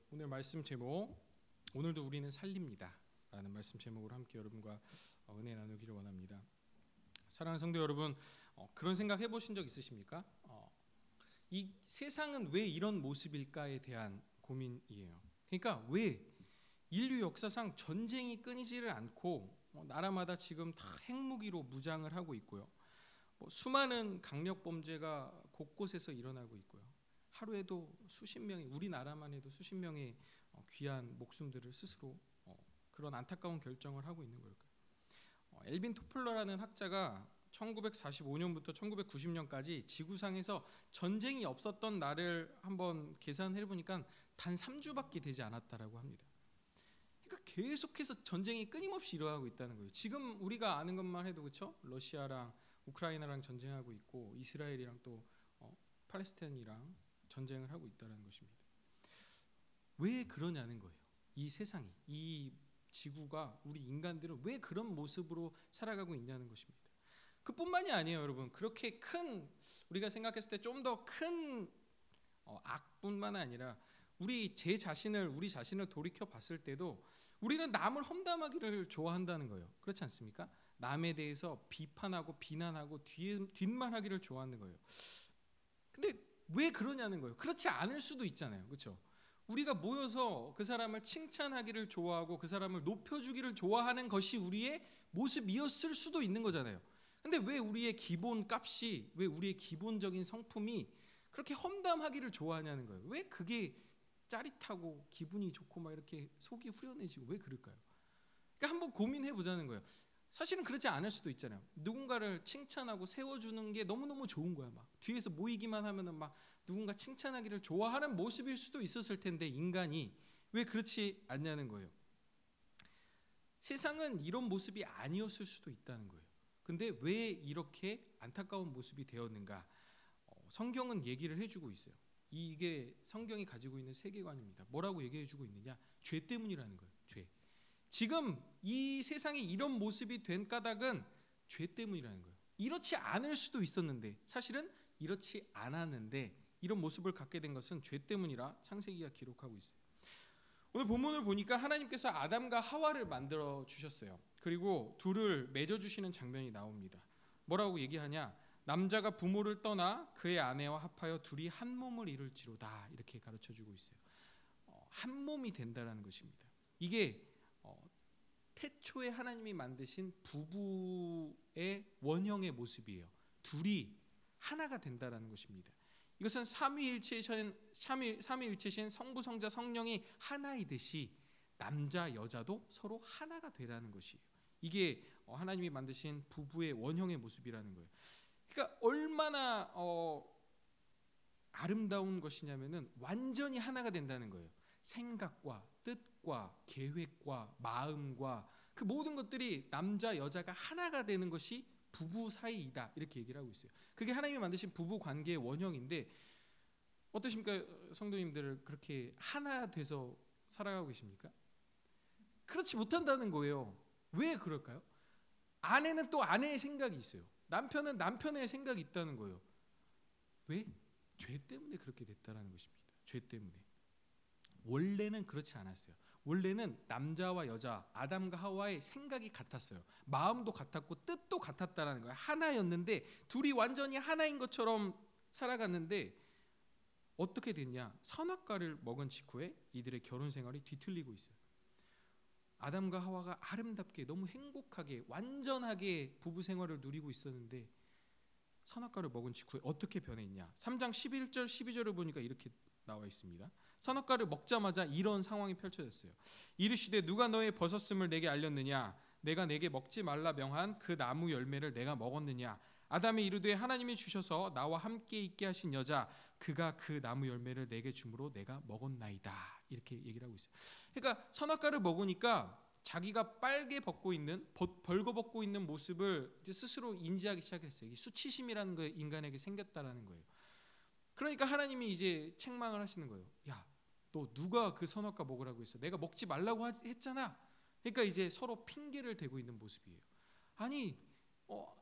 오늘 말씀 제목, 오늘도 우리는 살립니다 라는 말씀 제목으로 함께 여러분과 은혜 나누기를 원합니다. 사랑하는 성도 여러분, 그런 생각 해보신 적 있으십니까? 이 세상은 왜 이런 모습일까에 대한 고민이에요. 그러니까 왜 인류 역사상 전쟁이 끊이지를 않고 나라마다 지금 다 핵무기로 무장을 하고 있고요. 수많은 강력 범죄가 곳곳에서 일어나고 있고요. 하루에도 수십 명이, 우리나라만 해도 수십 명의 귀한 목숨들을 스스로 그런 안타까운 결정을 하고 있는 걸까요? 엘빈 토플러라는 학자가 1945년부터 1990년까지 지구상에서 전쟁이 없었던 날을 한번 계산해 보니까 단 3주밖에 되지 않았다라고 합니다. 그러니까 계속해서 전쟁이 끊임없이 일어나고 있다는 거예요. 지금 우리가 아는 것만 해도 그렇죠? 러시아랑 우크라이나랑 전쟁하고 있고 이스라엘이랑 또 팔레스타인이랑 전쟁을 하고 있다는 것입니다. 왜 그러냐는 거예요. 이 세상이, 이 지구가, 우리 인간들은 왜 그런 모습으로 살아가고 있냐는 것입니다. 그뿐만이 아니에요, 여러분. 그렇게 큰, 우리가 생각했을 때 좀 더 큰 악뿐만 아니라 우리 자신을 돌이켜 봤을 때도 우리는 남을 험담하기를 좋아한다는 거예요. 그렇지 않습니까? 남에 대해서 비판하고 비난하고 뒷말하기를 좋아하는 거예요. 근데 왜 그러냐는 거예요. 그렇지 않을 수도 있잖아요. 그렇죠? 우리가 모여서 그 사람을 칭찬하기를 좋아하고 그 사람을 높여주기를 좋아하는 것이 우리의 모습이었을 수도 있는 거잖아요. 근데 왜 우리의 기본 값이, 왜 우리의 기본적인 성품이 그렇게 험담하기를 좋아하냐는 거예요. 왜 그게 짜릿하고 기분이 좋고 막 이렇게 속이 후련해지고 왜 그럴까요? 그러니까 한번 고민해 보자는 거예요. 사실은 그렇지 않을 수도 있잖아요. 누군가를 칭찬하고 세워주는 게 너무너무 좋은 거야. 막 뒤에서 모이기만 하면은 막 누군가 칭찬하기를 좋아하는 모습일 수도 있었을 텐데 인간이 왜 그렇지 않냐는 거예요. 세상은 이런 모습이 아니었을 수도 있다는 거예요. 근데 왜 이렇게 안타까운 모습이 되었는가? 성경은 얘기를 해주고 있어요. 이게 성경이 가지고 있는 세계관입니다. 뭐라고 얘기해주고 있느냐? 죄 때문이라는 거예요. 죄. 지금 이 세상이 이런 모습이 된 까닭은 죄 때문이라는 거예요. 이렇지 않을 수도 있었는데 사실은 이렇지 않았는데 이런 모습을 갖게 된 것은 죄 때문이라 창세기가 기록하고 있어요. 오늘 본문을 보니까 하나님께서 아담과 하와를 만들어 주셨어요. 그리고 둘을 맺어 주시는 장면이 나옵니다. 뭐라고 얘기하냐? 남자가 부모를 떠나 그의 아내와 합하여 둘이 한 몸을 이룰지로다 이렇게 가르쳐 주고 있어요. 한 몸이 된다라는 것입니다. 이게 태초에 하나님이 만드신 부부의 원형의 모습이에요. 둘이 하나가 된다라는 것입니다. 이것은 삼위일체신 성부, 성자, 성령이 하나이듯이 남자, 여자도 서로 하나가 되라는 것이에요. 이게 하나님이 만드신 부부의 원형의 모습이라는 거예요. 그러니까 얼마나 아름다운 것이냐면은 완전히 하나가 된다는 거예요. 생각과 뜻과 계획과 마음과 그 모든 것들이 남자 여자가 하나가 되는 것이 부부 사이이다 이렇게 얘기를 하고 있어요. 그게 하나님이 만드신 부부 관계의 원형인데 어떠십니까? 성도님들 그렇게 하나 돼서 살아가고 계십니까? 그렇지 못한다는 거예요. 왜 그럴까요? 아내는 또 아내의 생각이 있어요. 남편은 남편의 생각이 있다는 거예요. 왜? 죄 때문에 그렇게 됐다는 것입니다. 죄 때문에. 원래는 그렇지 않았어요. 원래는 남자와 여자, 아담과 하와의 생각이 같았어요. 마음도 같았고 뜻도 같았다는 거예요. 하나였는데 둘이 완전히 하나인 것처럼 살아갔는데 어떻게 됐냐? 선악과를 먹은 직후에 이들의 결혼 생활이 뒤틀리고 있어요. 아담과 하와가 아름답게 너무 행복하게 완전하게 부부 생활을 누리고 있었는데 선악과를 먹은 직후에 어떻게 변했냐? 3장 11절 12절을 보니까 이렇게 나와 있습니다. 선악과를 먹자마자 이런 상황이 펼쳐졌어요. 이르시되 누가 너의 벗었음을 내게 알렸느냐? 내가 내게 먹지 말라 명한 그 나무 열매를 내가 먹었느냐? 아담이 이르되 하나님이 주셔서 나와 함께 있게 하신 여자 그가 그 나무 열매를 내게 주므로 내가 먹었나이다. 이렇게 얘기를 하고 있어요. 그러니까 선악과를 먹으니까 자기가 빨개 벗고 있는 벌거벗고 있는 모습을 이제 스스로 인지하기 시작했어요. 수치심이라는 게 인간에게 생겼다라는 거예요. 그러니까 하나님이 이제 책망을 하시는 거예요. 야, 너 누가 그 선악과 먹으라고 했어? 내가 먹지 말라고 했잖아. 그러니까 이제 서로 핑계를 대고 있는 모습이에요. 아니,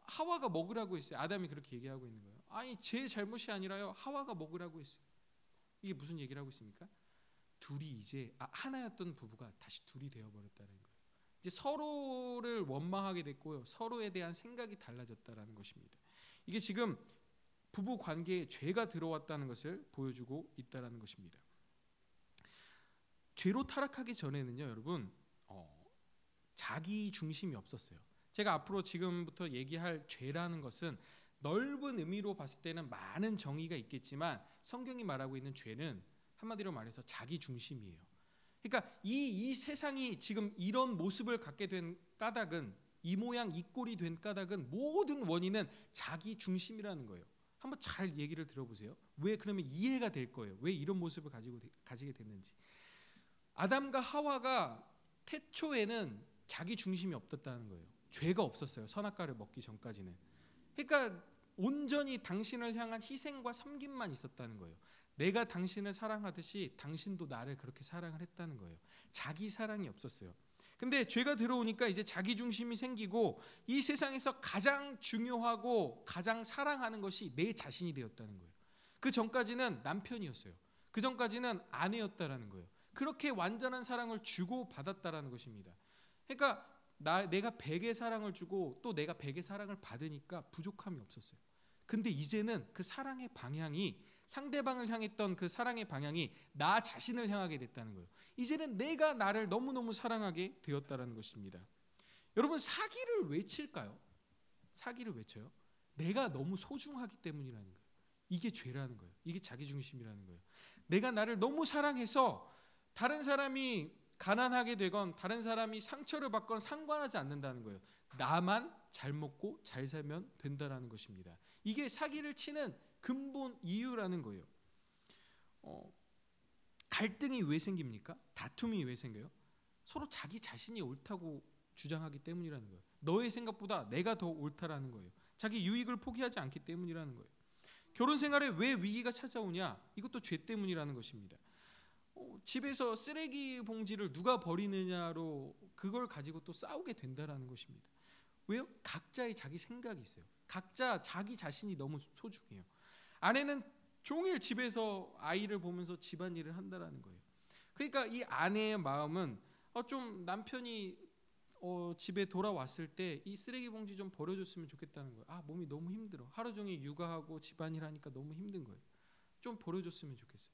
하와가 먹으라고 했어요. 아담이 그렇게 얘기하고 있는 거예요. 아니, 제 잘못이 아니라요. 하와가 먹으라고 했어요. 이게 무슨 얘기를 하고 있습니까? 둘이 이제 하나였던 부부가 다시 둘이 되어버렸다는 거예요. 이제 서로를 원망하게 됐고요. 서로에 대한 생각이 달라졌다라는 것입니다. 이게 지금 부부 관계에 죄가 들어왔다는 것을 보여주고 있다는 것입니다. 죄로 타락하기 전에는요, 여러분, 자기 중심이 없었어요. 제가 앞으로 지금부터 얘기할 죄라는 것은 넓은 의미로 봤을 때는 많은 정의가 있겠지만 성경이 말하고 있는 죄는 한마디로 말해서 자기 중심이에요. 그러니까 이 세상이 지금 이런 모습을 갖게 된 까닭은, 이 모양 이 꼴이 된 까닭은 모든 원인은 자기 중심이라는 거예요. 한번 잘 얘기를 들어보세요. 왜 그러면 이해가 될 거예요. 왜 이런 모습을 가지게 됐는지. 아담과 하와가 태초에는 자기 중심이 없었다는 거예요. 죄가 없었어요. 선악과를 먹기 전까지는. 그러니까 온전히 당신을 향한 희생과 섬김만 있었다는 거예요. 내가 당신을 사랑하듯이 당신도 나를 그렇게 사랑을 했다는 거예요. 자기 사랑이 없었어요. 근데 죄가 들어오니까 이제 자기 중심이 생기고 이 세상에서 가장 중요하고 가장 사랑하는 것이 내 자신이 되었다는 거예요. 그 전까지는 남편이었어요. 그 전까지는 아내였다라는 거예요. 그렇게 완전한 사랑을 주고 받았다라는 것입니다. 그러니까 내가 100의 사랑을 주고 또 내가 100의 사랑을 받으니까 부족함이 없었어요. 근데 이제는 그 사랑의 방향이, 상대방을 향했던 그 사랑의 방향이 나 자신을 향하게 됐다는 거예요. 이제는 내가 나를 너무너무 사랑하게 되었다는 것입니다. 여러분, 사기를 왜 칠까요? 사기를 왜 쳐요? 내가 너무 소중하기 때문이라는 거예요. 이게 죄라는 거예요. 이게 자기중심이라는 거예요. 내가 나를 너무 사랑해서 다른 사람이 가난하게 되건 다른 사람이 상처를 받건 상관하지 않는다는 거예요. 나만 잘 먹고 잘 살면 된다라는 것입니다. 이게 사기를 치는 근본 이유라는 거예요. 갈등이 왜 생깁니까? 다툼이 왜 생겨요? 서로 자기 자신이 옳다고 주장하기 때문이라는 거예요. 너의 생각보다 내가 더 옳다라는 거예요. 자기 유익을 포기하지 않기 때문이라는 거예요. 결혼 생활에 왜 위기가 찾아오냐? 이것도 죄 때문이라는 것입니다. 집에서 쓰레기 봉지를 누가 버리느냐로 그걸 가지고 또 싸우게 된다라는 것입니다. 왜요? 각자의 자기 생각이 있어요. 각자 자기 자신이 너무 소중해요. 아내는 종일 집에서 아이를 보면서 집안일을 한다라는 거예요. 그러니까 이 아내의 마음은 좀 남편이 집에 돌아왔을 때 이 쓰레기 봉지 좀 버려줬으면 좋겠다는 거예요. 몸이 너무 힘들어. 하루 종일 육아하고 집안일 하니까 너무 힘든 거예요. 좀 버려줬으면 좋겠어요.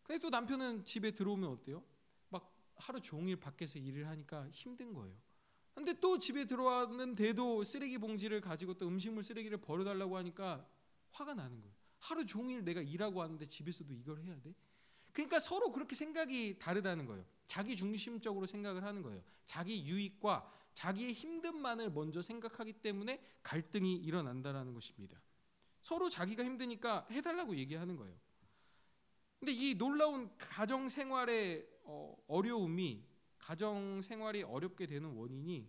근데 또 남편은 집에 들어오면 어때요? 막 하루 종일 밖에서 일을 하니까 힘든 거예요. 근데 또 집에 들어왔는데도 쓰레기 봉지를 가지고 또 음식물 쓰레기를 버려달라고 하니까 화가 나는 거예요. 하루 종일 내가 일하고 왔는데 집에서도 이걸 해야 돼? 그러니까 서로 그렇게 생각이 다르다는 거예요. 자기 중심적으로 생각을 하는 거예요. 자기 유익과 자기의 힘듦만을 먼저 생각하기 때문에 갈등이 일어난다는 것입니다. 서로 자기가 힘드니까 해달라고 얘기하는 거예요. 근데 이 놀라운 가정생활의 어려움이, 가정생활이 어렵게 되는 원인이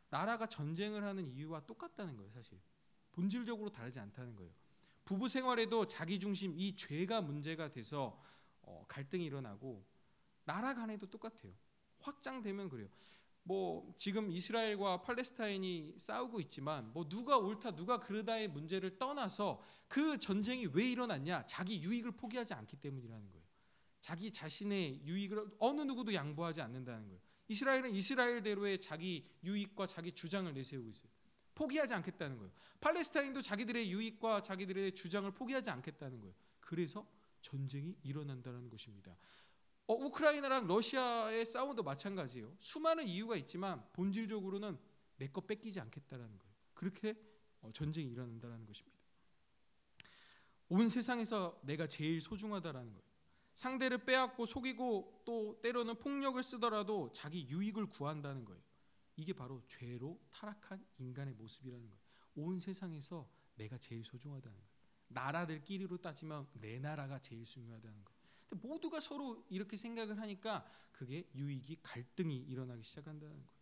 나라가 전쟁을 하는 이유와 똑같다는 거예요. 사실 본질적으로 다르지 않다는 거예요. 부부 생활에도 자기중심, 이 죄가 문제가 돼서 갈등이 일어나고 나라 간에도 똑같아요. 확장되면 그래요. 지금 이스라엘과 팔레스타인이 싸우고 있지만 누가 옳다 누가 그르다의 문제를 떠나서 그 전쟁이 왜 일어났냐? 자기 유익을 포기하지 않기 때문이라는 거예요. 자기 자신의 유익을 어느 누구도 양보하지 않는다는 거예요. 이스라엘은 이스라엘대로의 자기 유익과 자기 주장을 내세우고 있어요. 포기하지 않겠다는 거예요. 팔레스타인도 자기들의 유익과 자기들의 주장을 포기하지 않겠다는 거예요. 그래서 전쟁이 일어난다는 것입니다. 우크라이나랑 러시아의 싸움도 마찬가지예요. 수많은 이유가 있지만 본질적으로는 내 거 뺏기지 않겠다라는 거예요. 그렇게 전쟁이 일어난다는 것입니다. 온 세상에서 내가 제일 소중하다라는 거예요. 상대를 빼앗고 속이고 또 때로는 폭력을 쓰더라도 자기 유익을 구한다는 거예요. 이게 바로 죄로 타락한 인간의 모습이라는 거예요. 온 세상에서 내가 제일 소중하다는 거예요. 나라들끼리로 따지면 내 나라가 제일 중요하다는 거예요. 근데 모두가 서로 이렇게 생각을 하니까 그게 유익이 갈등이 일어나기 시작한다는 거예요.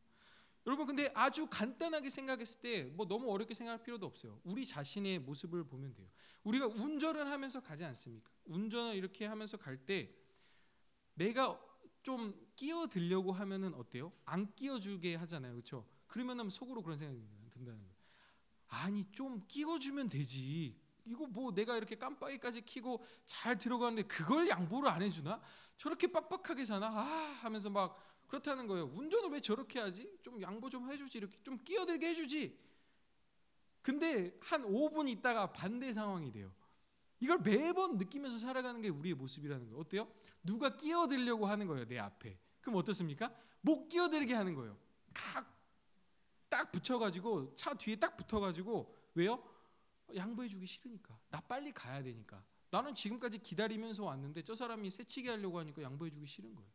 여러분, 근데 아주 간단하게 생각했을 때 너무 어렵게 생각할 필요도 없어요. 우리 자신의 모습을 보면 돼요. 우리가 운전을 하면서 가지 않습니까? 운전을 이렇게 하면서 갈 때 내가 좀 끼어들려고 하면은 어때요? 안 끼어주게 하잖아요. 그렇죠? 그러면은 속으로 그런 생각이 든다는 거예요. 아니 좀 끼워주면 되지. 이거 뭐 내가 이렇게 깜빡이까지 켜고 잘 들어가는데 그걸 양보를 안 해주나? 저렇게 빡빡하게 사나? 하면서 막 그렇다는 거예요. 운전을 왜 저렇게 하지? 좀 양보 좀 해주지. 이렇게 좀 끼어들게 해주지. 근데 한 5분 있다가 반대 상황이 돼요. 이걸 매번 느끼면서 살아가는 게 우리의 모습이라는 거예요. 어때요? 누가 끼어들려고 하는 거예요, 내 앞에. 그럼 어떻습니까? 못 끼어들게 하는 거예요. 딱 붙여가지고 차 뒤에 딱 붙어가지고 왜요? 양보해주기 싫으니까. 나 빨리 가야 되니까. 나는 지금까지 기다리면서 왔는데 저 사람이 새치기 하려고 하니까 양보해주기 싫은 거예요.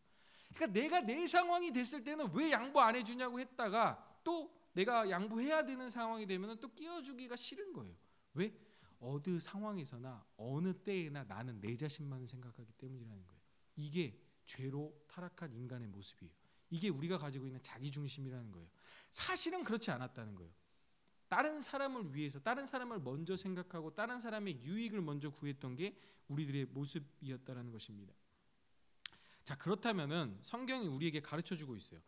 그러니까 내가 내 상황이 됐을 때는 왜 양보 안 해주냐고 했다가 또 내가 양보해야 되는 상황이 되면 또 끼워주기가 싫은 거예요. 왜? 어느 상황에서나 어느 때에나 나는 내 자신만 생각하기 때문이라는 거예요. 이게 죄로 타락한 인간의 모습이에요. 이게 우리가 가지고 있는 자기중심이라는 거예요. 사실은 그렇지 않았다는 거예요. 다른 사람을 위해서 다른 사람을 먼저 생각하고 다른 사람의 유익을 먼저 구했던 게 우리들의 모습이었다는 것입니다. 자, 그렇다면은 성경이 우리에게 가르쳐주고 있어요.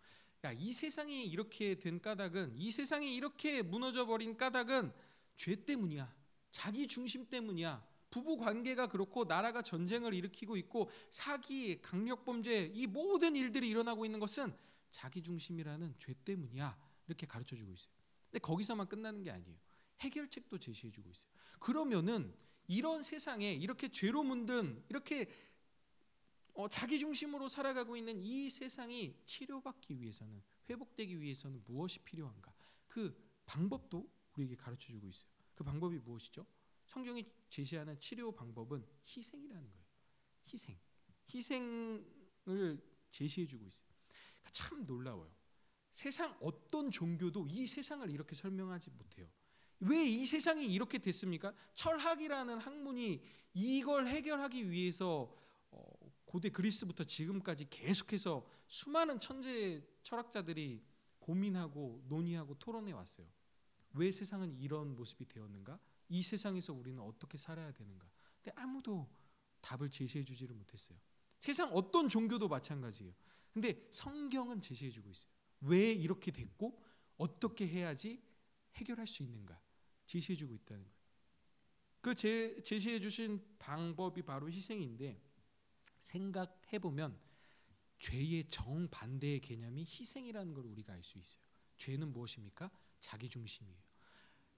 야, 이 세상이 이렇게 된 까닭은, 이 세상이 이렇게 무너져 버린 까닭은 죄 때문이야. 자기 중심 때문이야. 부부 관계가 그렇고 나라가 전쟁을 일으키고 있고 사기, 강력 범죄, 이 모든 일들이 일어나고 있는 것은 자기 중심이라는 죄 때문이야. 이렇게 가르쳐주고 있어요. 근데 거기서만 끝나는 게 아니에요. 해결책도 제시해주고 있어요. 그러면은 이런 세상에 이렇게 죄로 문든 이렇게 자기 중심으로 살아가고 있는 이 세상이 치료받기 위해서는, 회복되기 위해서는 무엇이 필요한가? 그 방법도 우리에게 가르쳐주고 있어요. 그 방법이 무엇이죠? 성경이 제시하는 치료 방법은 희생이라는 거예요. 희생을 제시해주고 있어요. 그러니까 참 놀라워요. 세상 어떤 종교도 이 세상을 이렇게 설명하지 못해요. 왜 이 세상이 이렇게 됐습니까? 철학이라는 학문이 이걸 해결하기 위해서 고대 그리스부터 지금까지 계속해서 수많은 천재 철학자들이 고민하고 논의하고 토론해 왔어요. 왜 세상은 이런 모습이 되었는가? 이 세상에서 우리는 어떻게 살아야 되는가? 근데 아무도 답을 제시해 주지를 못했어요. 세상 어떤 종교도 마찬가지예요. 근데 성경은 제시해 주고 있어요. 왜 이렇게 됐고 어떻게 해야지 해결할 수 있는가? 제시해 주고 있다는 거예요. 그 제시해 주신 방법이 바로 희생인데, 생각해 보면 죄의 정반대의 개념이 희생이라는 걸 우리가 알 수 있어요. 죄는 무엇입니까? 자기중심이에요.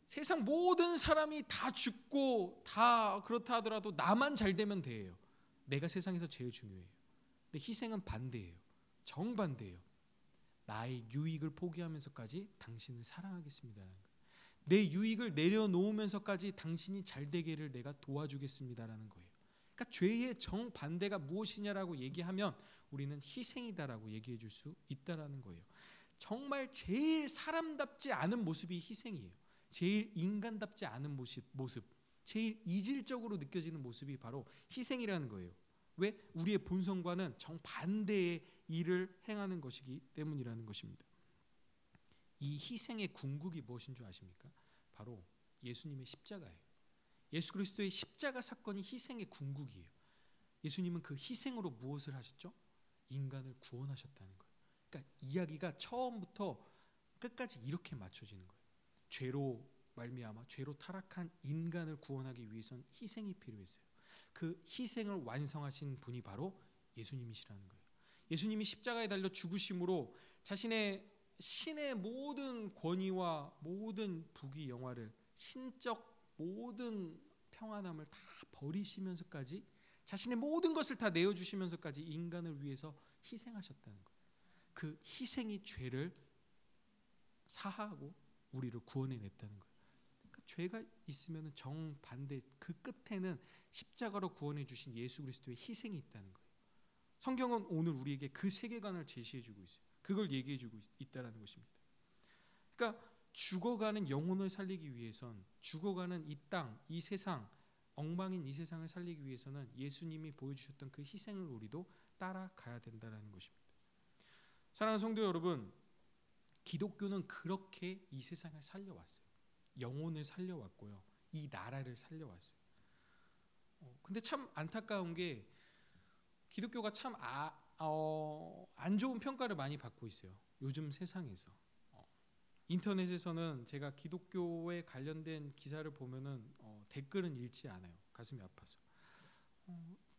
세상 모든 사람이 다 죽고 다 그렇다 하더라도 나만 잘 되면 돼요. 내가 세상에서 제일 중요해요. 근데 희생은 반대예요. 정반대예요. 나의 유익을 포기하면서까지 당신을 사랑하겠습니다라는 거예요. 내 유익을 내려놓으면서까지 당신이 잘 되기를 내가 도와주겠습니다라는 거예요. 그러니까 죄의 정반대가 무엇이냐라고 얘기하면 우리는 희생이다라고 얘기해 줄 수 있다라는 거예요. 정말 제일 사람답지 않은 모습이 희생이에요. 제일 인간답지 않은 모습, 제일 이질적으로 느껴지는 모습이 바로 희생이라는 거예요. 왜? 우리의 본성과는 정반대의 일을 행하는 것이기 때문이라는 것입니다. 이 희생의 궁극이 무엇인 줄 아십니까? 바로 예수님의 십자가예요. 예수 그리스도의 십자가 사건이 희생의 궁극이에요. 예수님은 그 희생으로 무엇을 하셨죠? 인간을 구원하셨다는 거예요. 그러니까 이야기가 처음부터 끝까지 이렇게 맞춰지는 거예요. 죄로 말미암아 죄로 타락한 인간을 구원하기 위해선 희생이 필요했어요. 그 희생을 완성하신 분이 바로 예수님이시라는 거예요. 예수님이 십자가에 달려 죽으심으로 자신의 신의 모든 권위와 모든 부귀 영화를, 신적 모든 평안함을 다 버리시면서까지 자신의 모든 것을 다 내어주시면서까지 인간을 위해서 희생하셨다는 거예요. 그 희생이 죄를 사하고 우리를 구원해냈다는 거예요. 그러니까 죄가 있으면 정반대 그 끝에는 십자가로 구원해 주신 예수 그리스도의 희생이 있다는 거예요. 성경은 오늘 우리에게 그 세계관을 제시해주고 있어요. 그걸 얘기해주고 있다는 것입니다. 그러니까 죽어가는 영혼을 살리기 위해선, 죽어가는 이 땅, 이 세상, 엉망인 이 세상을 살리기 위해서는 예수님이 보여주셨던 그 희생을 우리도 따라가야 된다는 것입니다. 사랑하는 성도 여러분, 기독교는 그렇게 이 세상을 살려왔어요. 영혼을 살려왔고요. 이 나라를 살려왔어요. 근데 참 안타까운 게 기독교가 참 안 좋은 평가를 많이 받고 있어요. 요즘 세상에서. 인터넷에서는 제가 기독교에 관련된 기사를 보면은 댓글은 읽지 않아요. 가슴이 아파서.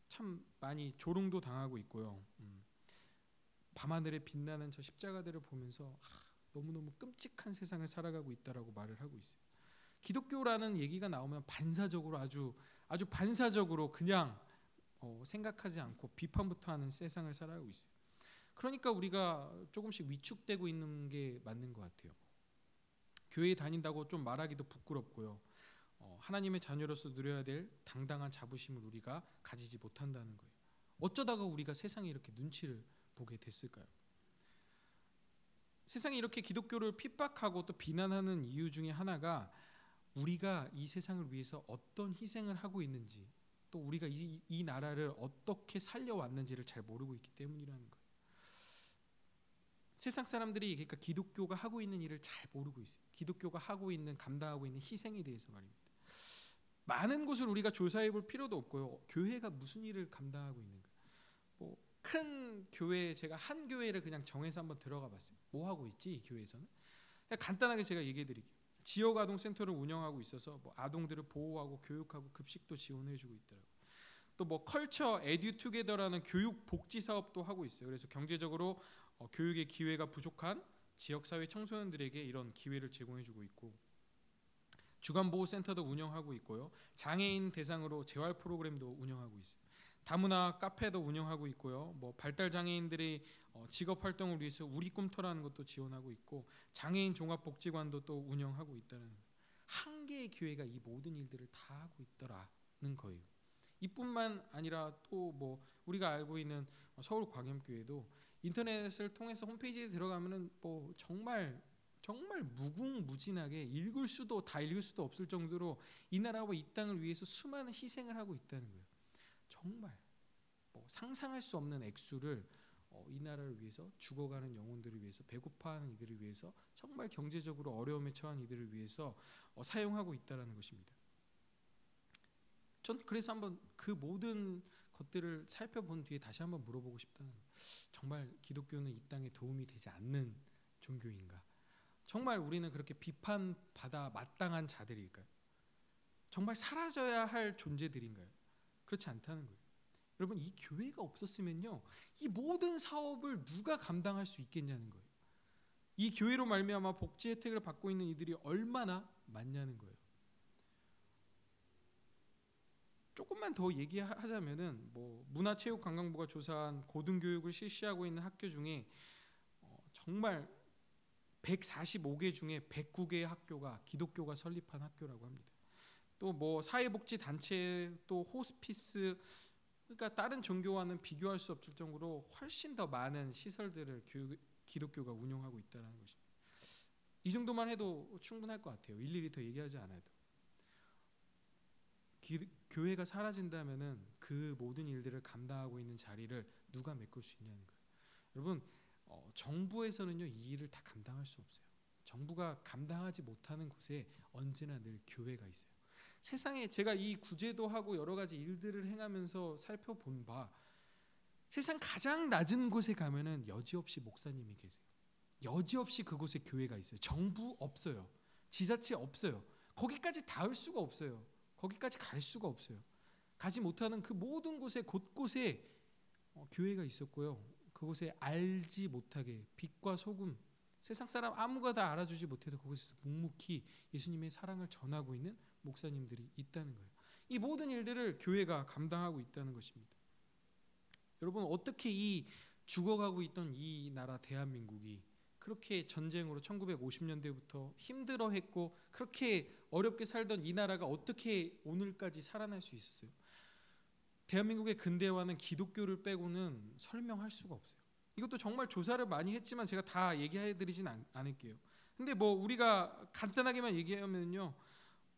참 많이 조롱도 당하고 있고요. 밤하늘에 빛나는 저 십자가들을 보면서 너무너무 끔찍한 세상을 살아가고 있다라고 말을 하고 있어요. 기독교라는 얘기가 나오면 반사적으로 아주 반사적으로 그냥 생각하지 않고 비판부터 하는 세상을 살아가고 있어요. 그러니까 우리가 조금씩 위축되고 있는 게 맞는 것 같아요. 교회에 다닌다고 좀 말하기도 부끄럽고요. 하나님의 자녀로서 누려야 될 당당한 자부심을 우리가 가지지 못한다는 거예요. 어쩌다가 우리가 세상에 이렇게 눈치를 보게 됐을까요? 세상이 이렇게 기독교를 핍박하고 또 비난하는 이유 중에 하나가 우리가 이 세상을 위해서 어떤 희생을 하고 있는지, 또 우리가 이 나라를 어떻게 살려왔는지를 잘 모르고 있기 때문이라는 거예요. 세상 사람들이 그러니까 기독교가 하고 있는 일을 잘 모르고 있어요. 기독교가 하고 있는, 감당하고 있는 희생에 대해서 말입니다. 많은 곳을 우리가 조사해 볼 필요도 없고요. 교회가 무슨 일을 감당하고 있는가. 큰 교회, 제가 한 교회를 그냥 정해서 한번 들어가 봤어요. 뭐 하고 있지 이 교회에서는? 그냥 간단하게 제가 얘기해 드릴게요. 지역 아동 센터를 운영하고 있어서 아동들을 보호하고 교육하고 급식도 지원해 주고 있더라고요. 또 컬처 에듀투게더라는 교육 복지 사업도 하고 있어요. 그래서 경제적으로 교육의 기회가 부족한 지역사회 청소년들에게 이런 기회를 제공해 주고 있고, 주간보호센터도 운영하고 있고요. 장애인 대상으로 재활 프로그램도 운영하고 있어요. 다문화 카페도 운영하고 있고요. 발달 장애인들의 직업 활동을 위해서 우리 꿈터라는 것도 지원하고 있고, 장애인 종합복지관도 또 운영하고 있다는 거예요. 한 개의 교회가 이 모든 일들을 다 하고 있더라는 거예요. 이뿐만 아니라 또 우리가 알고 있는 서울광염교회도 인터넷을 통해서 홈페이지에 들어가면은 정말 무궁무진하게 읽을 수도 없을 정도로 이 나라와 이 땅을 위해서 수많은 희생을 하고 있다는 거예요. 정말 상상할 수 없는 액수를 이 나라를 위해서, 죽어가는 영혼들을 위해서, 배고파하는 이들을 위해서, 정말 경제적으로 어려움에 처한 이들을 위해서 사용하고 있다는 것입니다. 전 그래서 한번 그 모든 것들을 살펴본 뒤에 다시 한번 물어보고 싶다는 거예요. 정말 기독교는 이 땅에 도움이 되지 않는 종교인가? 정말 우리는 그렇게 비판받아 마땅한 자들일까요? 정말 사라져야 할 존재들인가요? 그렇지 않다는 거예요. 여러분, 이 교회가 없었으면요, 이 모든 사업을 누가 감당할 수 있겠냐는 거예요. 이 교회로 말미암아 복지 혜택을 받고 있는 이들이 얼마나 많냐는 거예요. 조금만 더 얘기하자면은 문화체육관광부가 조사한 고등교육을 실시하고 있는 학교 중에 정말 145개 중에 109개의 학교가 기독교가 설립한 학교라고 합니다. 또 사회복지 단체, 또 호스피스, 그러니까 다른 종교와는 비교할 수 없을 정도로 훨씬 더 많은 시설들을 기독교가 운영하고 있다는 것입니다. 이 정도만 해도 충분할 것 같아요. 일일이 더 얘기하지 않아도. 교회가 사라진다면은 그 모든 일들을 감당하고 있는 자리를 누가 메꿀 수 있냐는 거예요. 여러분, 정부에서는요 이 일을 다 감당할 수 없어요. 정부가 감당하지 못하는 곳에 언제나 늘 교회가 있어요. 세상에 제가 이 구제도 하고 여러 가지 일들을 행하면서 살펴본 바, 세상 가장 낮은 곳에 가면은 여지없이 목사님이 계세요. 여지없이 그곳에 교회가 있어요. 정부 없어요. 지자체 없어요. 거기까지 닿을 수가 없어요. 거기까지 갈 수가 없어요. 가지 못하는 그 모든 곳에 곳곳에 교회가 있었고요. 그곳에 알지 못하게 빛과 소금, 세상 사람 아무가 다 알아주지 못해도 그곳에서 묵묵히 예수님의 사랑을 전하고 있는 목사님들이 있다는 거예요. 이 모든 일들을 교회가 감당하고 있다는 것입니다. 여러분, 어떻게 이 죽어가고 있던 이 나라 대한민국이 그렇게 전쟁으로 1950년대부터 힘들어했고 그렇게 어렵게 살던 이 나라가 어떻게 오늘까지 살아날 수 있었어요? 대한민국의 근대화는 기독교를 빼고는 설명할 수가 없어요. 이것도 정말 조사를 많이 했지만 제가 다 얘기해드리진 않을게요. 근데 우리가 간단하게만 얘기하면요,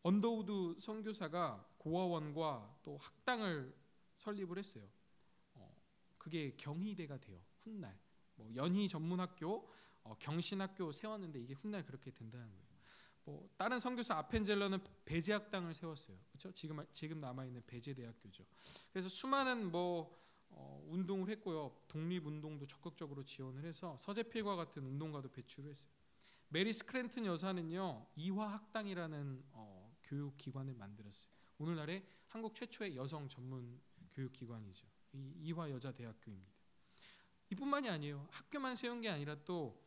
언더우드 선교사가 고아원과 또 학당을 설립을 했어요. 그게 경희대가 돼요. 훗날 연희 전문학교, 경신학교 세웠는데 이게 훗날 그렇게 된다는 거예요. 다른 선교사 아펜젤러는 배제학당을 세웠어요. 그렇죠? 지금 남아 있는 배제대학교죠. 그래서 수많은 운동을 했고요. 독립운동도 적극적으로 지원을 해서 서재필과 같은 운동가도 배출을 했어요. 메리 스크랜튼 여사는요 이화학당이라는 교육기관을 만들었어요. 오늘날의 한국 최초의 여성 전문 교육기관이죠. 이화여자대학교입니다. 이뿐만이 아니에요. 학교만 세운 게 아니라 또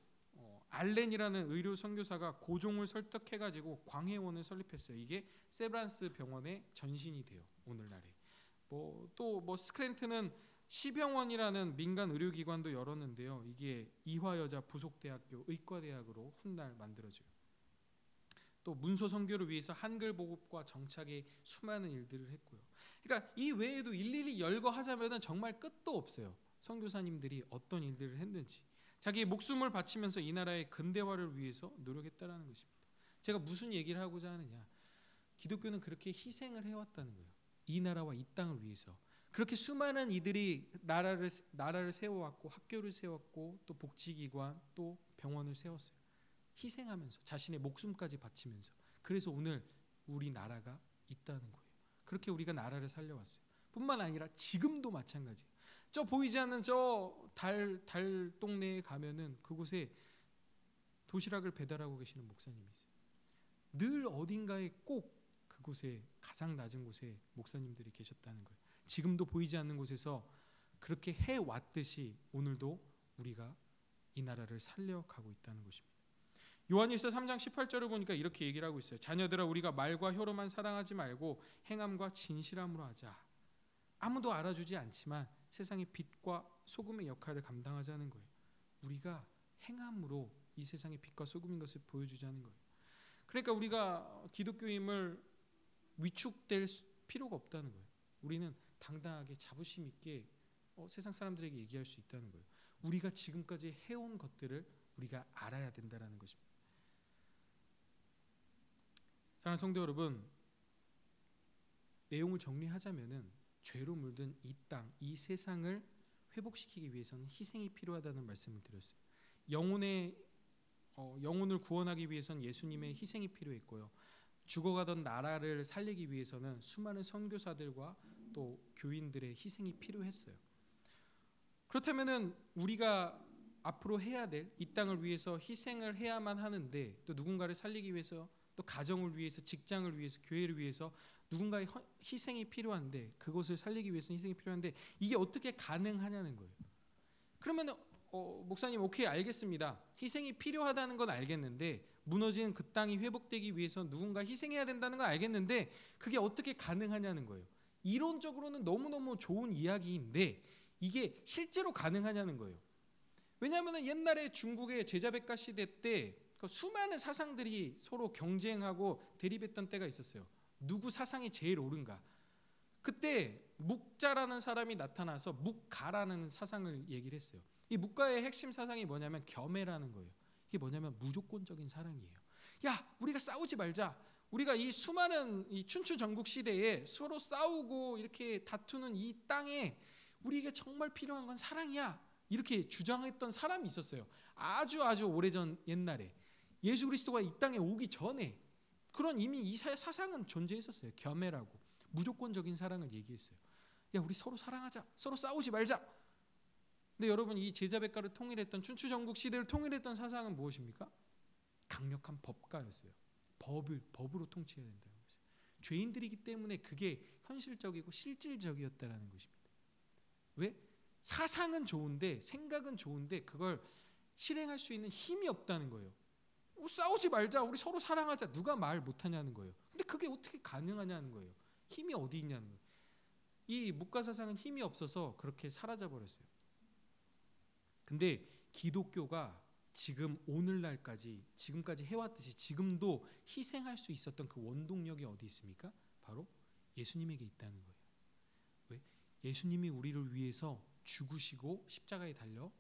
알렌이라는 의료 선교사가 고종을 설득해가지고 광해원을 설립했어요. 이게 세브란스 병원의 전신이 돼요. 오늘날에. 또 스크랜튼은 시병원이라는 민간 의료기관도 열었는데요. 이게 이화여자 부속대학교 의과대학으로 훗날 만들어져요. 또 문서 선교를 위해서 한글 보급과 정착의 수많은 일들을 했고요. 그러니까 이 외에도 일일이 열거하자면 정말 끝도 없어요. 선교사님들이 어떤 일들을 했는지. 자기의 목숨을 바치면서 이 나라의 근대화를 위해서 노력했다라는 것입니다. 제가 무슨 얘기를 하고자 하느냐? 기독교는 그렇게 희생을 해왔다는 거예요. 이 나라와 이 땅을 위해서. 그렇게 수많은 이들이 나라를 세워왔고 학교를 세웠고 또 복지기관 또 병원을 세웠어요. 희생하면서 자신의 목숨까지 바치면서. 그래서 오늘 우리나라가 있다는 거예요. 그렇게 우리가 나라를 살려왔어요. 뿐만 아니라 지금도 마찬가지예요. 저 보이지 않는 저 달 동네에 가면은 그곳에 도시락을 배달하고 계시는 목사님이 있어요. 늘 어딘가에 꼭 그곳에 가장 낮은 곳에 목사님들이 계셨다는 거예요. 지금도 보이지 않는 곳에서 그렇게 해왔듯이 오늘도 우리가 이 나라를 살려가고 있다는 것입니다. 요한일서 3장 18절을 보니까 이렇게 얘기를 하고 있어요. 자녀들아 우리가 말과 혀로만 사랑하지 말고 행함과 진실함으로 하자. 아무도 알아주지 않지만 세상의 빛과 소금의 역할을 감당하자는 거예요. 우리가 행함으로 이 세상의 빛과 소금인 것을 보여주자는 거예요. 그러니까 우리가 기독교임을 위축될 필요가 없다는 거예요. 우리는 당당하게 자부심 있게 세상 사람들에게 얘기할 수 있다는 거예요. 우리가 지금까지 해온 것들을 우리가 알아야 된다는 것입니다. 사랑하는 성도 여러분, 내용을 정리하자면은 죄로 물든 이 땅, 이 세상을 회복시키기 위해서는 희생이 필요하다는 말씀을 드렸어요. 영혼을 구원하기 위해서는 예수님의 희생이 필요했고요. 죽어가던 나라를 살리기 위해서는 수많은 선교사들과 또 교인들의 희생이 필요했어요. 그렇다면은 우리가 앞으로 해야 될 이 땅을 위해서 희생을 해야만 하는데 또 누군가를 살리기 위해서 또 가정을 위해서 직장을 위해서 교회를 위해서 누군가의 희생이 필요한데 그것을 살리기 위해서는 희생이 필요한데 이게 어떻게 가능하냐는 거예요. 그러면 목사님 오케이 알겠습니다. 희생이 필요하다는 건 알겠는데 무너진 그 땅이 회복되기 위해서 누군가 희생해야 된다는 건 알겠는데 그게 어떻게 가능하냐는 거예요. 이론적으로는 너무너무 좋은 이야기인데 이게 실제로 가능하냐는 거예요. 왜냐하면 옛날에 중국의 제자백가 시대 때 수많은 사상들이 서로 경쟁하고 대립했던 때가 있었어요. 누구 사상이 제일 옳은가. 그때 묵자라는 사람이 나타나서 묵가라는 사상을 얘기를 했어요. 이 묵가의 핵심 사상이 뭐냐면 겸해라는 거예요. 이게 뭐냐면 무조건적인 사랑이에요. 야, 우리가 싸우지 말자. 우리가 이 수많은 이 춘추 전국 시대에 서로 싸우고 이렇게 다투는 이 땅에 우리에게 정말 필요한 건 사랑이야. 이렇게 주장했던 사람이 있었어요. 아주 오래전 옛날에 예수 그리스도가 이 땅에 오기 전에 그런 이미 이 사상은 존재했었어요. 겸해라고 무조건적인 사랑을 얘기했어요. 야, 우리 서로 사랑하자. 서로 싸우지 말자. 근데 여러분 이 제자백가를 통일했던 춘추 전국 시대를 통일했던 사상은 무엇입니까? 강력한 법가였어요. 법으로 통치해야 된다는 것이죠. 죄인들이기 때문에 그게 현실적이고 실질적이었다라는 것입니다. 왜? 사상은 좋은데 생각은 좋은데 그걸 실행할 수 있는 힘이 없다는 거예요. 싸우지 말자. 우리 서로 사랑하자. 누가 말 못하냐는 거예요. 근데 그게 어떻게 가능하냐는 거예요. 힘이 어디 있냐는 거예요. 이 묵가 사상은 힘이 없어서 그렇게 사라져 버렸어요. 근데 기독교가 지금 오늘날까지 지금까지 해왔듯이 지금도 희생할 수 있었던 그 원동력이 어디 있습니까? 바로 예수님에게 있다는 거예요. 왜? 예수님이 우리를 위해서 죽으시고 십자가에 달려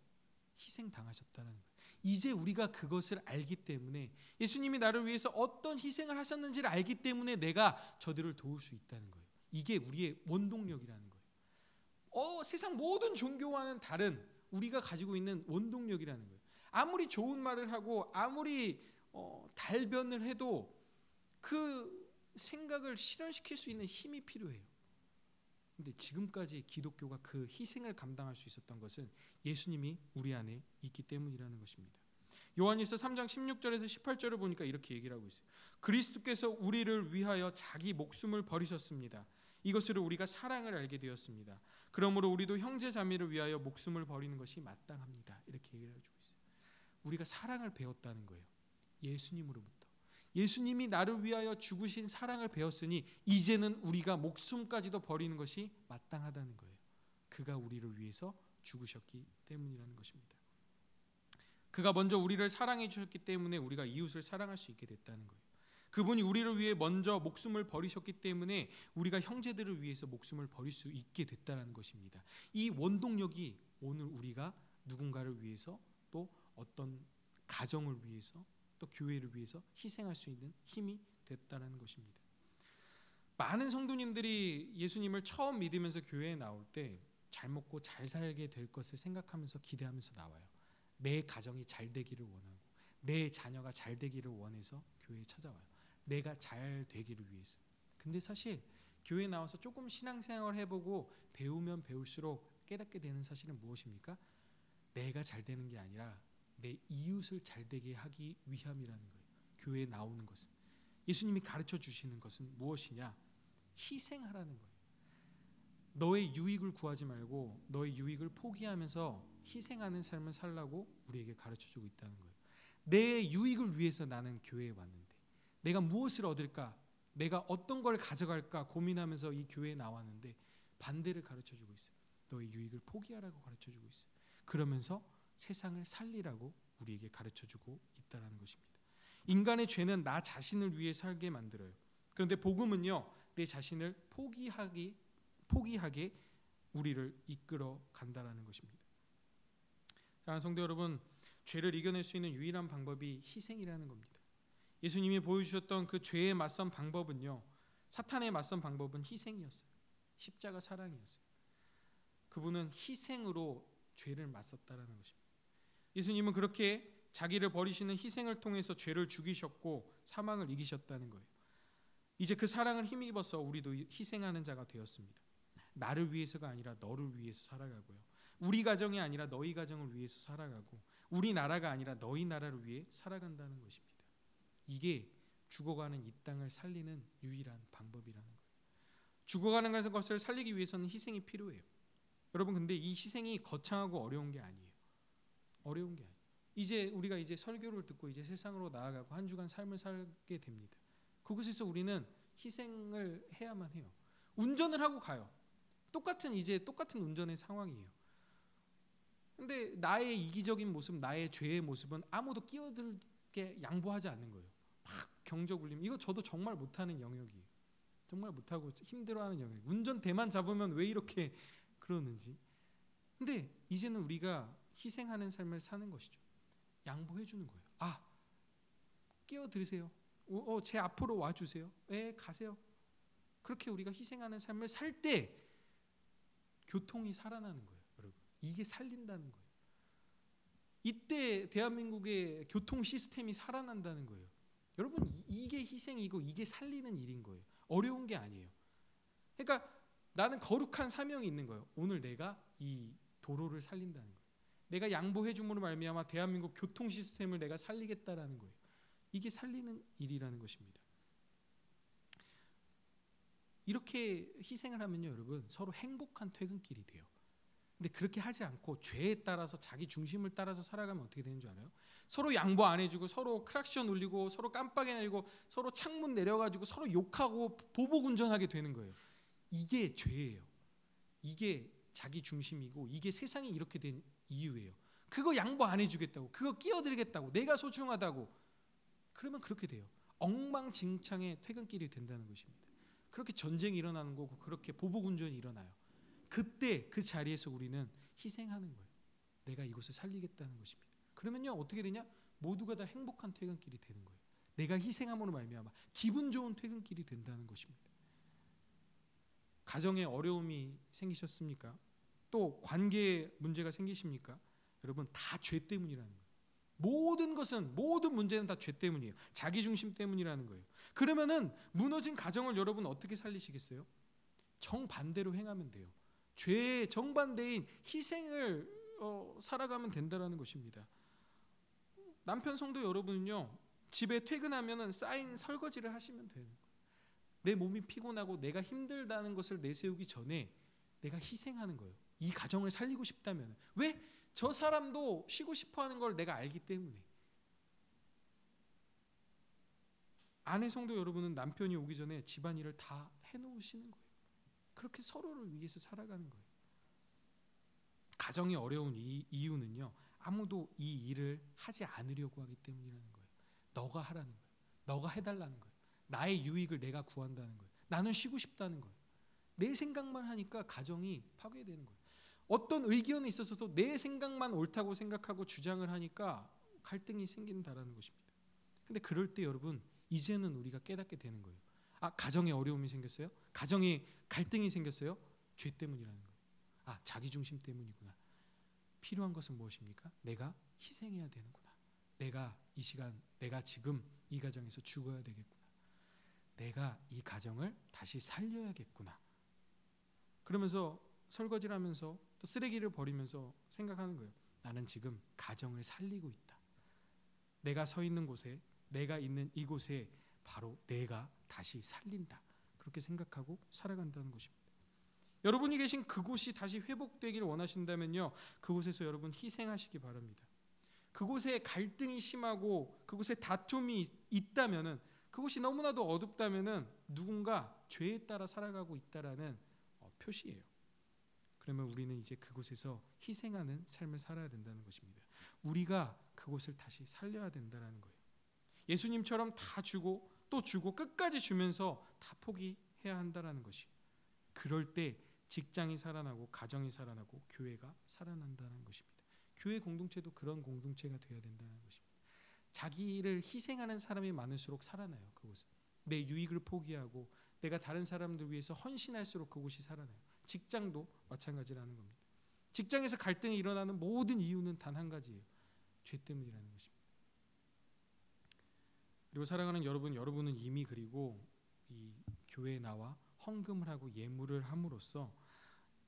희생당하셨다는 거예요. 이제 우리가 그것을 알기 때문에 예수님이 나를 위해서 어떤 희생을 하셨는지를 알기 때문에 내가 저들을 도울 수 있다는 거예요. 이게 우리의 원동력이라는 거예요. 세상 모든 종교와는 다른 우리가 가지고 있는 원동력이라는 거예요. 아무리 좋은 말을 하고 아무리 달변을 해도 그 생각을 실현시킬 수 있는 힘이 필요해요. 근데 지금까지 기독교가 그 희생을 감당할 수 있었던 것은 예수님이 우리 안에 있기 때문이라는 것입니다. 요한일서 3장 16절에서 18절을 보니까 이렇게 얘기를 하고 있어요. 그리스도께서 우리를 위하여 자기 목숨을 버리셨습니다. 이것으로 우리가 사랑을 알게 되었습니다. 그러므로 우리도 형제 자매를 위하여 목숨을 버리는 것이 마땅합니다. 이렇게 얘기를 해주고 있어요. 우리가 사랑을 배웠다는 거예요. 예수님으로부터. 예수님이 나를 위하여 죽으신 사랑을 배웠으니 이제는 우리가 목숨까지도 버리는 것이 마땅하다는 거예요. 그가 우리를 위해서 죽으셨기 때문이라는 것입니다. 그가 먼저 우리를 사랑해 주셨기 때문에 우리가 이웃을 사랑할 수 있게 됐다는 거예요. 그분이 우리를 위해 먼저 목숨을 버리셨기 때문에 우리가 형제들을 위해서 목숨을 버릴 수 있게 됐다는 것입니다. 이 원동력이 오늘 우리가 누군가를 위해서 또 어떤 가정을 위해서 또 교회를 위해서 희생할 수 있는 힘이 됐다는 것입니다. 많은 성도님들이 예수님을 처음 믿으면서 교회에 나올 때 잘 먹고 잘 살게 될 것을 생각하면서 기대하면서 나와요. 내 가정이 잘 되기를 원하고 내 자녀가 잘 되기를 원해서 교회에 찾아와요. 내가 잘 되기를 위해서. 근데 사실 교회에 나와서 조금 신앙생활을 해보고 배우면 배울수록 깨닫게 되는 사실은 무엇입니까? 내가 잘 되는 게 아니라 내 이웃을 잘 되게 하기 위함이라는 거예요. 교회에 나오는 것은. 예수님이 가르쳐 주시는 것은 무엇이냐? 희생하라는 거예요. 너의 유익을 구하지 말고 너의 유익을 포기하면서 희생하는 삶을 살라고 우리에게 가르쳐주고 있다는 거예요. 내 유익을 위해서 나는 교회에 왔는데 내가 무엇을 얻을까? 내가 어떤 걸 가져갈까 고민하면서 이 교회에 나왔는데 반대를 가르쳐주고 있어요. 너의 유익을 포기하라고 가르쳐주고 있어요. 그러면서 세상을 살리라고 우리에게 가르쳐주고 있다는 것입니다. 인간의 죄는 나 자신을 위해 살게 만들어요. 그런데 복음은요, 내 자신을 포기하게 우리를 이끌어 간다라는 것입니다. 사랑하는 성도 여러분, 죄를 이겨낼 수 있는 유일한 방법이 희생이라는 겁니다. 예수님이 보여주셨던 그 죄에 맞선 방법은요, 사탄에 맞선 방법은 희생이었어요. 십자가 사랑이었어요. 그분은 희생으로 죄를 맞섰다라는 것입니다. 예수님은 그렇게 자기를 버리시는 희생을 통해서 죄를 죽이셨고 사망을 이기셨다는 거예요. 이제 그 사랑을 힘입어서 우리도 희생하는 자가 되었습니다. 나를 위해서가 아니라 너를 위해서 살아가고요. 우리 가정이 아니라 너희 가정을 위해서 살아가고 우리 나라가 아니라 너희 나라를 위해 살아간다는 것입니다. 이게 죽어가는 이 땅을 살리는 유일한 방법이라는 거예요. 죽어가는 것을 살리기 위해서는 희생이 필요해요. 여러분, 근데 이 희생이 거창하고 어려운 게 아니에요. 어려운 게 아니에요. 이제 우리가 이제 설교를 듣고 이제 세상으로 나아가고 한 주간 삶을 살게 됩니다. 그곳에서 우리는 희생을 해야만 해요. 운전을 하고 가요. 똑같은 운전의 상황이에요. 근데 나의 이기적인 모습, 나의 죄의 모습은 아무도 끼어들게 양보하지 않는 거예요. 막 경적 울림. 이거 저도 정말 못하는 영역이에요. 정말 못하고 힘들어하는 영역. 운전대만 잡으면 왜 이렇게 그러는지. 근데 이제는 우리가 희생하는 삶을 사는 것이죠. 양보해 주는 거예요. 아, 끼어들으세요. 제 앞으로 와주세요. 가세요. 그렇게 우리가 희생하는 삶을 살 때 교통이 살아나는 거예요. 여러분, 이게 살린다는 거예요. 이때 대한민국의 교통 시스템이 살아난다는 거예요. 여러분, 이게 희생이고 이게 살리는 일인 거예요. 어려운 게 아니에요. 그러니까 나는 거룩한 사명이 있는 거예요. 오늘 내가 이 도로를 살린다는 거예요. 내가 양보해 줌으로 말미암아 대한민국 교통 시스템을 내가 살리겠다라는 거예요. 이게 살리는 일이라는 것입니다. 이렇게 희생을 하면요, 여러분, 서로 행복한 퇴근길이 돼요. 근데 그렇게 하지 않고 죄에 따라서 자기 중심을 따라서 살아가면 어떻게 되는 줄 알아요? 서로 양보 안 해주고 서로 크락션 울리고 서로 깜빡이 내리고 서로 창문 내려가지고 서로 욕하고 보복운전하게 되는 거예요. 이게 죄예요. 이게 자기 중심이고 이게 세상이 이렇게 된 이유예요. 그거 양보 안 해주겠다고, 그거 끼어들겠다고, 내가 소중하다고, 그러면 그렇게 돼요. 엉망진창의 퇴근길이 된다는 것입니다. 그렇게 전쟁이 일어나는 거고 그렇게 보복운전이 일어나요. 그때 그 자리에서 우리는 희생하는 거예요. 내가 이곳을 살리겠다는 것입니다. 그러면요, 어떻게 되냐? 모두가 다 행복한 퇴근길이 되는 거예요. 내가 희생함으로 말미암아 기분 좋은 퇴근길이 된다는 것입니다. 가정에 어려움이 생기셨습니까? 또 관계에 문제가 생기십니까? 여러분, 다 죄 때문이라는 거예요. 모든 문제는 다 죄 때문이에요. 자기 중심 때문이라는 거예요. 그러면은 무너진 가정을 여러분 어떻게 살리시겠어요? 정반대로 행하면 돼요. 죄의 정반대인 희생을 살아가면 된다는 것입니다. 남편 성도 여러분은요, 집에 퇴근하면은 쌓인 설거지를 하시면 되는 거예요. 내 몸이 피곤하고 내가 힘들다는 것을 내세우기 전에 내가 희생하는 거예요. 이 가정을 살리고 싶다면. 왜? 저 사람도 쉬고 싶어하는 걸 내가 알기 때문에. 아내 성도 여러분은 남편이 오기 전에 집안일을 다 해놓으시는 거예요. 그렇게 서로를 위해서 살아가는 거예요. 가정이 어려운 이유는요, 아무도 이 일을 하지 않으려고 하기 때문이라는 거예요. 너가 하라는 거예요. 너가 해달라는 거예요. 나의 유익을 내가 구한다는 거예요. 나는 쉬고 싶다는 거예요. 내 생각만 하니까 가정이 파괴되는 거예요. 어떤 의견에 있어서도 내 생각만 옳다고 생각하고 주장을 하니까 갈등이 생긴다라는 것입니다. 근데 그럴 때 여러분, 이제는 우리가 깨닫게 되는 거예요. 가정에 어려움이 생겼어요? 가정에 갈등이 생겼어요? 죄 때문이라는 거예요. 자기 중심 때문이구나. 필요한 것은 무엇입니까? 내가 희생해야 되는구나. 내가 이 시간, 내가 지금 이 가정에서 죽어야 되겠구나. 내가 이 가정을 다시 살려야겠구나. 그러면서 설거지를 하면서 또 쓰레기를 버리면서 생각하는 거예요. 나는 지금 가정을 살리고 있다. 내가 서 있는 곳에, 내가 있는 이곳에 바로 내가 다시 살린다. 그렇게 생각하고 살아간다는 것입니다. 여러분이 계신 그곳이 다시 회복되기를 원하신다면요, 그곳에서 여러분 희생하시기 바랍니다. 그곳에 갈등이 심하고 그곳에 다툼이 있다면은, 그곳이 너무나도 어둡다면은 누군가 죄에 따라 살아가고 있다라는 표시예요. 그러면 우리는 이제 그곳에서 희생하는 삶을 살아야 된다는 것입니다. 우리가 그곳을 다시 살려야 된다는 거예요. 예수님처럼 다 주고 또 주고 끝까지 주면서 다 포기해야 한다는 것이. 그럴 때 직장이 살아나고 가정이 살아나고 교회가 살아난다는 것입니다. 교회 공동체도 그런 공동체가 되어야 된다는 것입니다. 자기를 희생하는 사람이 많을수록 살아나요. 그곳은. 내 유익을 포기하고 내가 다른 사람들 위해서 헌신할수록 그곳이 살아나요. 직장도 마찬가지라는 겁니다. 직장에서 갈등이 일어나는 모든 이유는 단 한 가지예요. 죄 때문이라는 것입니다. 그리고 사랑하는 여러분, 여러분은 이미 그리고 이 교회에 나와 헌금을 하고 예물을 함으로써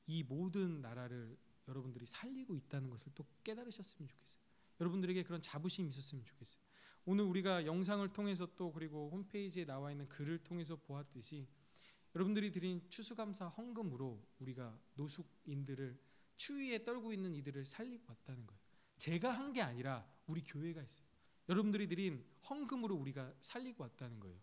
이 모든 나라를 여러분들이 살리고 있다는 것을 또 깨달으셨으면 좋겠어요. 여러분들에게 그런 자부심이 있었으면 좋겠어요. 오늘 우리가 영상을 통해서 또 그리고 홈페이지에 나와 있는 글을 통해서 보았듯이 여러분들이 드린 추수감사 헌금으로 우리가 노숙인들을, 추위에 떨고 있는 이들을 살리고 왔다는 거예요. 제가 한 게 아니라 우리 교회가 했어요. 여러분들이 드린 헌금으로 우리가 살리고 왔다는 거예요.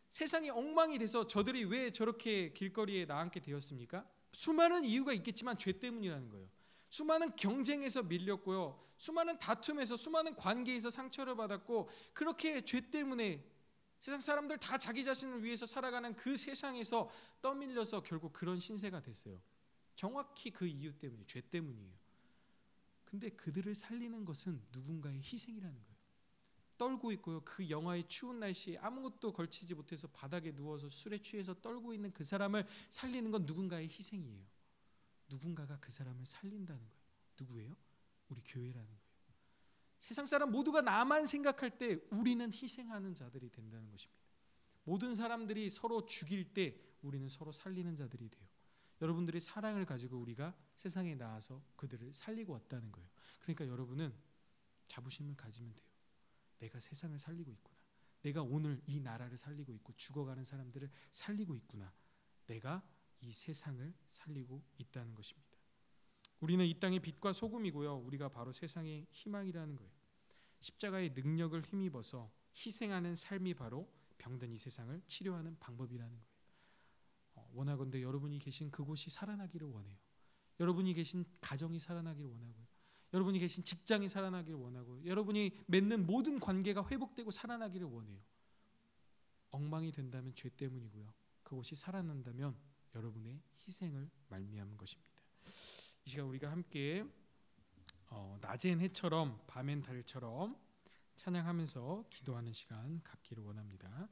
세상이 엉망이 돼서 저들이 왜 저렇게 길거리에 나앉게 되었습니까? 수많은 이유가 있겠지만 죄 때문이라는 거예요. 수많은 경쟁에서 밀렸고요. 수많은 다툼에서, 수많은 관계에서 상처를 받았고, 그렇게 죄 때문에 세상 사람들 다 자기 자신을 위해서 살아가는 그 세상에서 떠밀려서 결국 그런 신세가 됐어요. 정확히 그 이유 때문에, 죄 때문이에요. 근데 그들을 살리는 것은 누군가의 희생이라는 거예요. 떨고 있고요. 그 영하의 추운 날씨에 아무것도 걸치지 못해서 바닥에 누워서 술에 취해서 떨고 있는 그 사람을 살리는 건 누군가의 희생이에요. 누군가가 그 사람을 살린다는 거예요. 누구예요? 우리 교회라는 거예요. 세상 사람 모두가 나만 생각할 때 우리는 희생하는 자들이 된다는 것입니다. 모든 사람들이 서로 죽일 때 우리는 서로 살리는 자들이 돼요. 여러분들의 사랑을 가지고 우리가 세상에 나와서 그들을 살리고 왔다는 거예요. 그러니까 여러분은 자부심을 가지면 돼요. 내가 세상을 살리고 있구나. 내가 오늘 이 나라를 살리고 있고 죽어가는 사람들을 살리고 있구나. 내가 이 세상을 살리고 있다는 것입니다. 우리는 이 땅의 빛과 소금이고요. 우리가 바로 세상의 희망이라는 거예요. 십자가의 능력을 힘입어서 희생하는 삶이 바로 병든 이 세상을 치료하는 방법이라는 거예요. 원하건대 여러분이 계신 그곳이 살아나기를 원해요. 여러분이 계신 가정이 살아나기를 원하고요. 여러분이 계신 직장이 살아나기를 원하고, 여러분이 맺는 모든 관계가 회복되고 살아나기를 원해요. 엉망이 된다면 죄 때문이고요. 그곳이 살아난다면 여러분의 희생을 말미암은 것입니다. 이 시간 우리가 함께 낮엔 해처럼 밤엔 달처럼 찬양하면서 기도하는 시간 갖기를 원합니다.